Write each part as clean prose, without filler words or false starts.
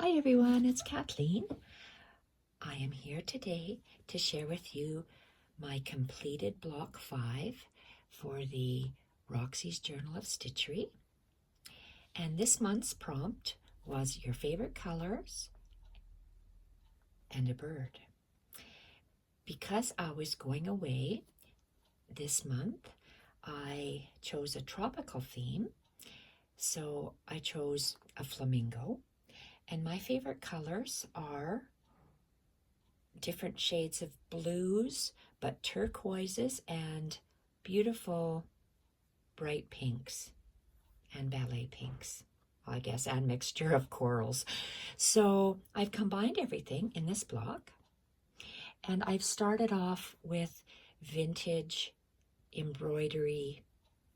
Hi everyone, it's Kathleen. I am here today to share with you my completed block 5 for the Roxy's Journal of Stitchery. And this month's prompt was your favorite colors and a bird. Because I was going away this month, I chose a tropical theme. So I chose a flamingo. And my favorite colors are different shades of blues, but turquoises and beautiful bright pinks and ballet pinks, I guess, and mixture of corals. So I've combined everything in this block, and I've started off with vintage embroidery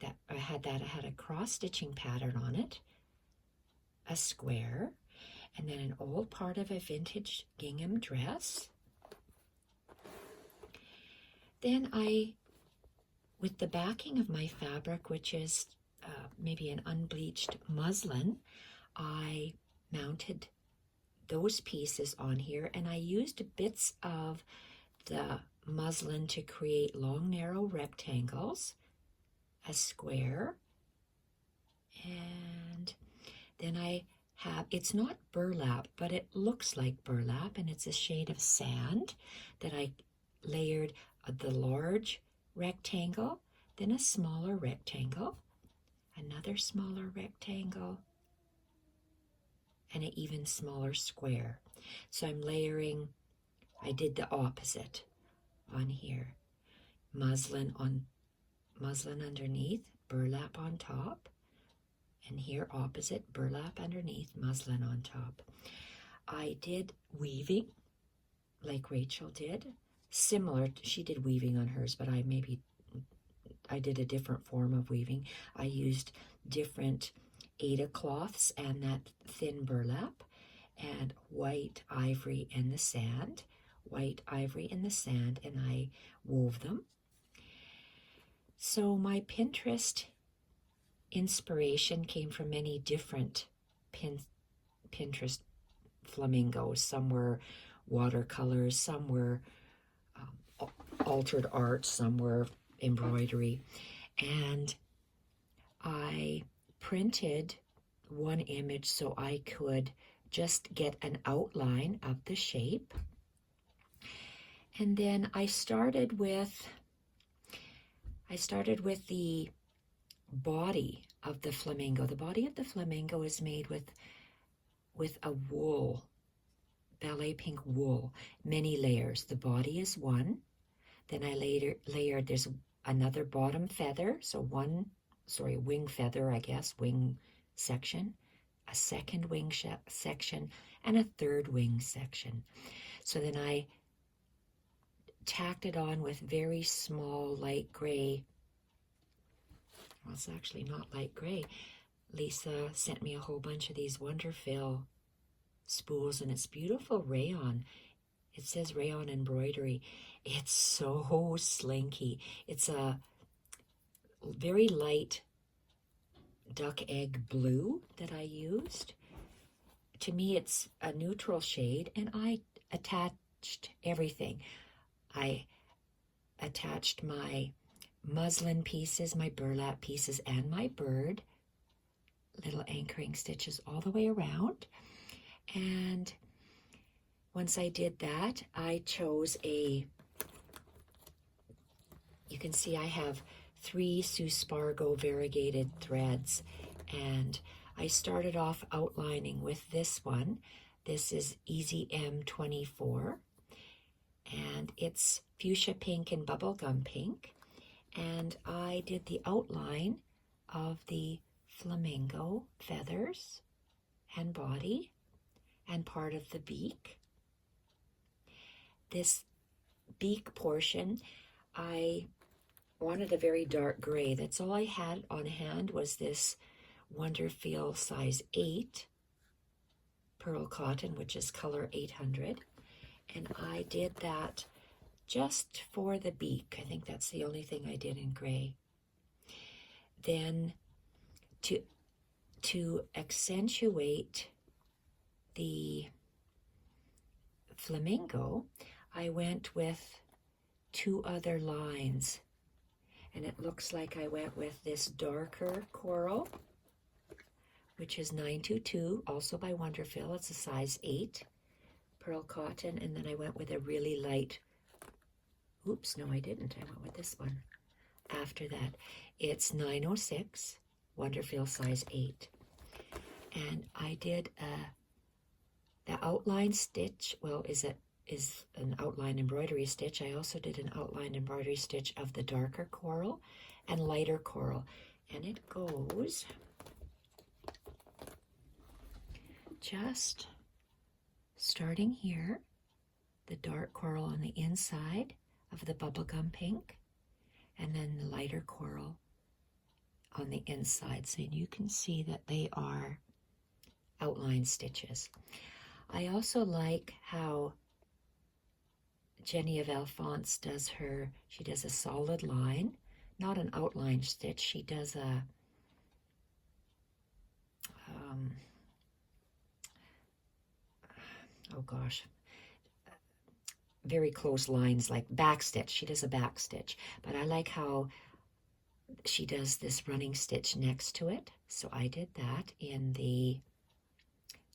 that I had a cross-stitching pattern on it, a square, and then an old part of a vintage gingham dress. Then with the backing of my fabric, which is maybe an unbleached muslin, I mounted those pieces on here, and I used bits of the muslin to create long, narrow rectangles, a square, and then it's not burlap, but it looks like burlap, and it's a shade of sand that I layered the large rectangle, then a smaller rectangle, another smaller rectangle, and an even smaller square. So I'm layering, I did the opposite on here. Muslin underneath, burlap on top, and here opposite, burlap underneath, muslin on top. I did weaving like Rachel did. Similar, she did weaving on hers, but I did a different form of weaving. I used different Aida cloths and that thin burlap, and white ivory in the sand, and I wove them. So my Pinterest inspiration came from many different Pinterest flamingos. Some were watercolors, some were altered art, some were embroidery, and I printed one image so I could just get an outline of the shape. And then I started with the body of the flamingo. The body of the flamingo is made with a wool, ballet pink wool, many layers. The body is one. Then I layered, there's another bottom feather, wing feather, I guess, wing section, a second wing section, and a third wing section. So then I tacked it on with very small light gray. Well, it's actually not light gray. Lisa sent me a whole bunch of these Wonderfill spools, and it's beautiful rayon. It says rayon embroidery. It's so slinky. It's a very light duck egg blue that I used. To me, it's a neutral shade, and I attached everything. I attached my muslin pieces, my burlap pieces, and my bird, little anchoring stitches all the way around. And once I did that, I chose you can see I have 3 Suspargo variegated threads, and I started off outlining with this one. This is Easy M24, and it's fuchsia pink and bubblegum pink, and I did the outline of the flamingo feathers and body and part of the beak. This beak portion, I wanted a very dark gray. That's all I had on hand was this Wonderfill size 8 pearl cotton, which is color 800. And I did that just for the beak. I think that's the only thing I did in gray. Then to accentuate the flamingo, I went with 2 other lines. And it looks like I went with this darker coral, which is 922, also by Wonderfil. It's a size 8 pearl cotton. And then I went with a really light, oops, no I didn't. I went with this one after that. It's 906, Wonderfil size 8. And I did the outline stitch, well, is an outline embroidery stitch. I also did an outline embroidery stitch of the darker coral and lighter coral. And it goes just starting here, the dark coral on the inside of the bubblegum pink, and then the lighter coral on the inside. So you can see that they are outline stitches. I also like how Jenny of Alphonse does she does a solid line, not an outline stitch. She does a oh gosh, very close lines like back stitch. She does a back stitch, but I like how she does this running stitch next to it. So I did that in the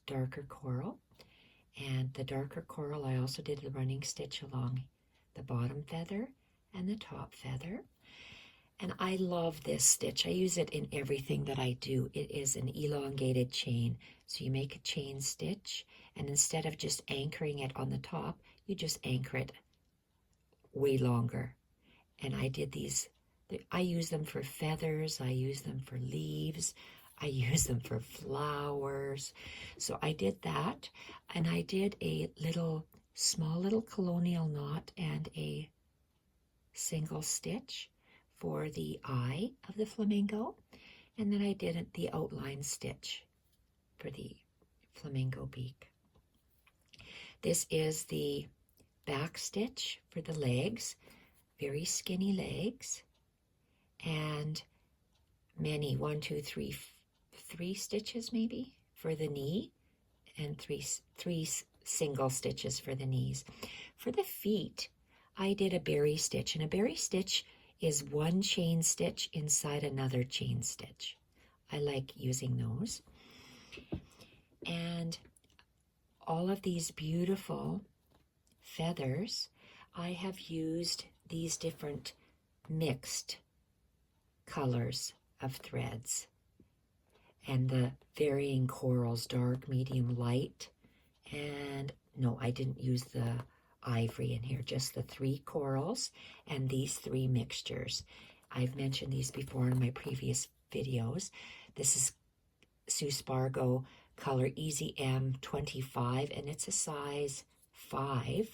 darker coral. And the darker coral, I also did the running stitch along the bottom feather and the top feather. And I love this stitch. I use it in everything that I do. It is an elongated chain. So you make a chain stitch, and instead of just anchoring it on the top, you just anchor it way longer. And I did these, I use them for feathers, I use them for leaves, I use them for flowers. So I did that, and I did a small little colonial knot and a single stitch for the eye of the flamingo, and then I did the outline stitch for the flamingo beak. This is the back stitch for the legs, very skinny legs, and many, 1, 2, 3, 3 stitches maybe for the knee, and three single stitches for the knees. For the feet, I did a berry stitch, and a berry stitch is 1 chain stitch inside another chain stitch. I like using those. And all of these beautiful feathers, I have used these different mixed colors of threads and the varying corals, dark, medium, light. And no, I didn't use the ivory in here, just the 3 corals and these 3 mixtures. I've mentioned these before in my previous videos. This is Sue Spargo color Easy M25, and it's a size 5.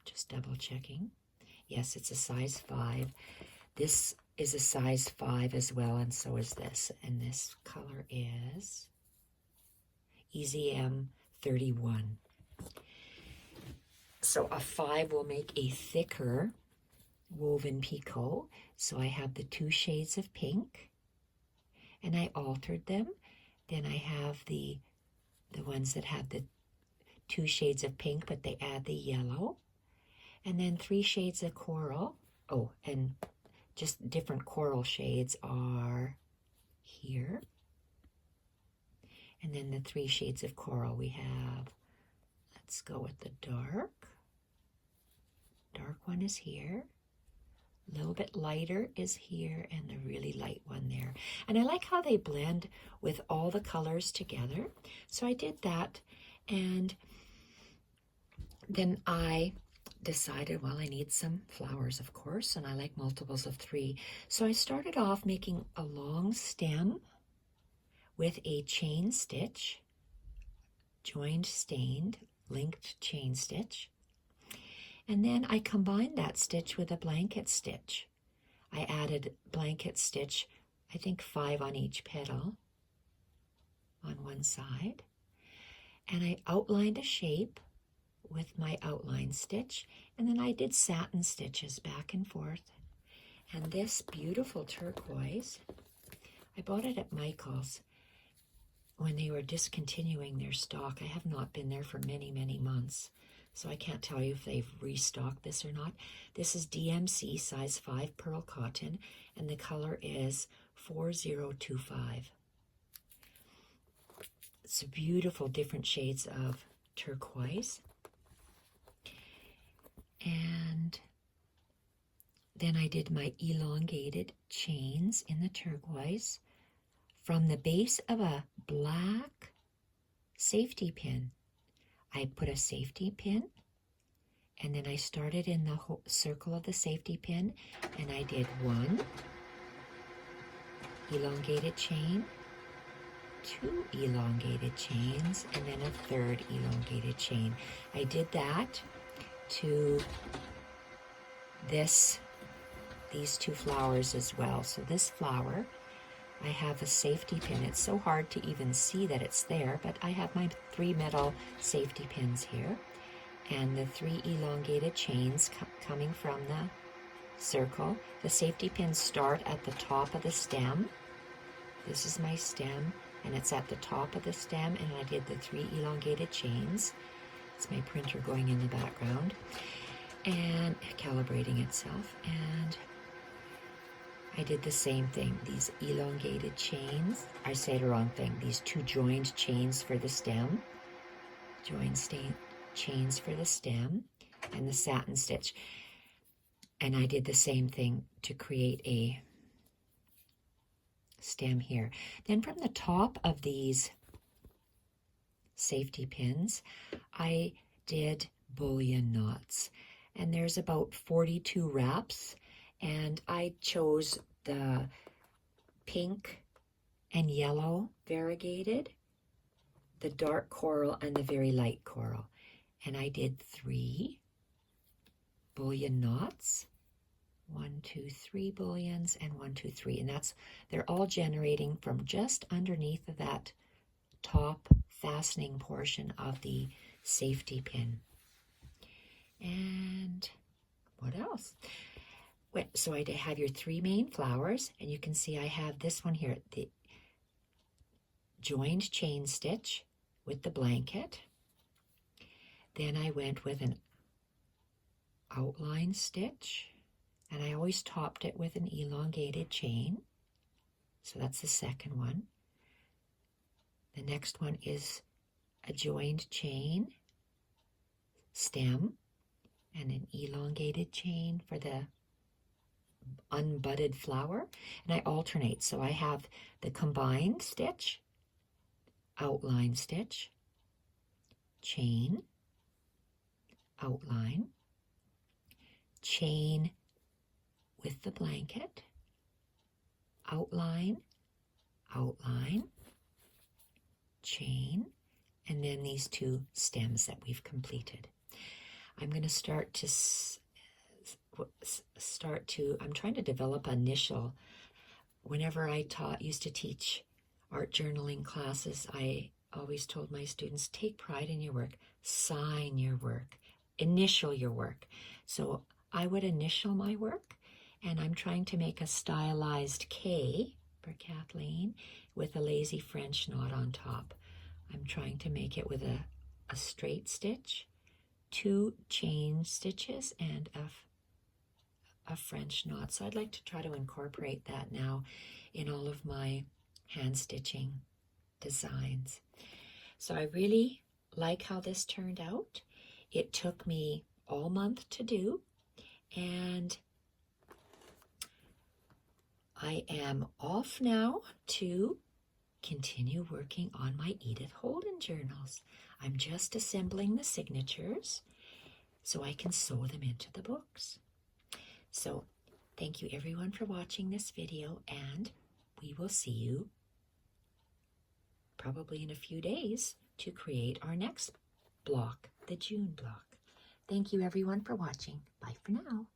Just double checking. Yes, it's a size 5. This is a size 5 as well, and so is this. And this color is Easy M31. So a 5 will make a thicker woven picot. So I have the 2 shades of pink, and I altered them. Then I have the ones that have the 2 shades of pink, but they add the yellow. And then 3 shades of coral. Oh, and just different coral shades are here. And then the 3 shades of coral we have. Let's go with the dark. Dark one is here. A little bit lighter is here, and the really light one there. And I like how they blend with all the colors together. So I did that, and then I decided, well, I need some flowers, of course, and I like multiples of 3. So I started off making a long stem with a chain stitch, joined, stained, linked chain stitch. And then I combined that stitch with a blanket stitch. I added blanket stitch, I think 5 on each petal on one side. And I outlined a shape with my outline stitch, and then I did satin stitches back and forth. And this beautiful turquoise, I bought it at Michael's. when they were discontinuing their stock. I have not been there for many, many months, so I can't tell you if they've restocked this or not. This is DMC size 5 pearl cotton, and the color is 4025. It's beautiful, different shades of turquoise. And then I did my elongated chains in the turquoise from the base of a black safety pin. I put a safety pin, and then I started in the whole circle of the safety pin, and I did 1 elongated chain, 2 elongated chains, and then a 3rd elongated chain. I did that to these 2 flowers as well. So this flower, I have a safety pin. It's so hard to even see that it's there, but I have my 3 metal safety pins here, and the 3 elongated chains coming from the circle. The safety pins start at the top of the stem. This is my stem, and it's at the top of the stem, and I did the 3 elongated chains. It's my printer going in the background and calibrating itself. And I did the same thing, these elongated chains. I say the wrong thing, these 2 joined chains for the stem, chains for the stem, and the satin stitch. And I did the same thing to create a stem here. Then from the top of these safety pins, I did bullion knots, and there's about 42 wraps, and I chose the pink and yellow variegated, the dark coral, and the very light coral. And I did 3 bullion knots, 1, 2, 3 bullions, and 1, 2, 3, and they're all generating from just underneath of that top fastening portion of the safety pin. And what else? So I have your 3 main flowers, and you can see I have this one here, the joined chain stitch with the blanket. Then I went with an outline stitch, and I always topped it with an elongated chain. So that's the second one. The next one is a joined chain stem and an elongated chain for the unbudded flower, and I alternate. So I have the combined stitch, outline stitch, chain, outline, chain with the blanket, outline, outline, chain, and then these 2 stems that we've completed. I'm going to I'm trying to develop an initial. Whenever I used to teach art journaling classes, I always told my students, take pride in your work, sign your work, initial your work. So I would initial my work, and I'm trying to make a stylized K for Kathleen with a lazy French knot on top. I'm trying to make it with a straight stitch, 2 chain stitches, and a French knot. So I'd like to try to incorporate that now in all of my hand stitching designs. So I really like how this turned out. It took me all month to do, and I am off now to continue working on my Edith Holden journals. I'm just assembling the signatures so I can sew them into the books. So thank you everyone for watching this video, and we will see you probably in a few days to create our next block, the June block. Thank you everyone for watching. Bye for now.